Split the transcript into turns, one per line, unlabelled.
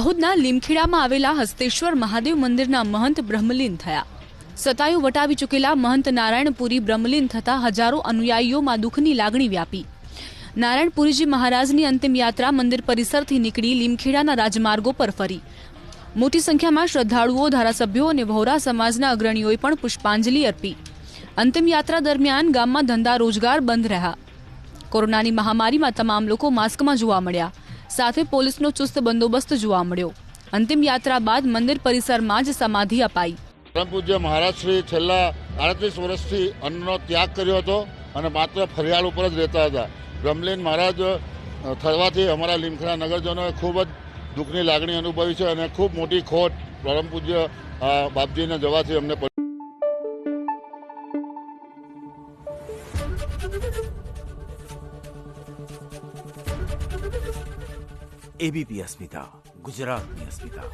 દાહોદના લીમખેડામાં આવેલા હસ્તેશ્વર મહાદેવ મંદિરના મહંત બ્રહ્મલીન થયા। સતાયુ વટાવી ચૂકેલા મહંત નારાયણપુરી બ્રહ્મલીન થતા હજારો અનુયાયીઓમાં દુઃખની લાગણી વ્યાપી। નારાયણપુરીજી મહારાજની અંતિમ યાત્રા મંદિર પરિસરથી નીકળી લીમખેડાના રાજમાર્ગો પર ફરી। મોટી સંખ્યામાં શ્રદ્ધાળુઓ, ધારાસભ્યો અને વહોરા સમાજના અગ્રણીઓએ પણ પુષ્પાંજલિ અર્પી। અંતિમ યાત્રા દરમિયાન ગામમાં ધંધા રોજગાર બંધ રહ્યા। કોરોનાની મહામારીમાં તમામ લોકો માસ્કમાં જોવા મળ્યા, સાથે પોલીસનો ચુસ્ત બંદોબસ્ત જોવા મળ્યો। અંતિમ યાત્રા બાદ મંદિર પરિસરમાં જ સમાધિ અપાઈ।
પરમ પૂજ્ય મહારાજ શ્રી છેલ્લા 38 વર્ષથી અન્નનો ત્યાગ કર્યો હતો અને માત્ર ફરિયાળ ઉપર જ રહેતા હતા। બ્રહ્મલીન મહારાજ થવાથી અમારા લીમખેડા નગરજનોએ ખૂબ જ દુઃખની લાગણી અનુભવી છે અને ખૂબ મોટી ખોટ પરમ પૂજ્ય બાપજીને જવાથી અમને પડી।
એબીપી અસ્મિતા, ગુજરાતની અસ્મિતા।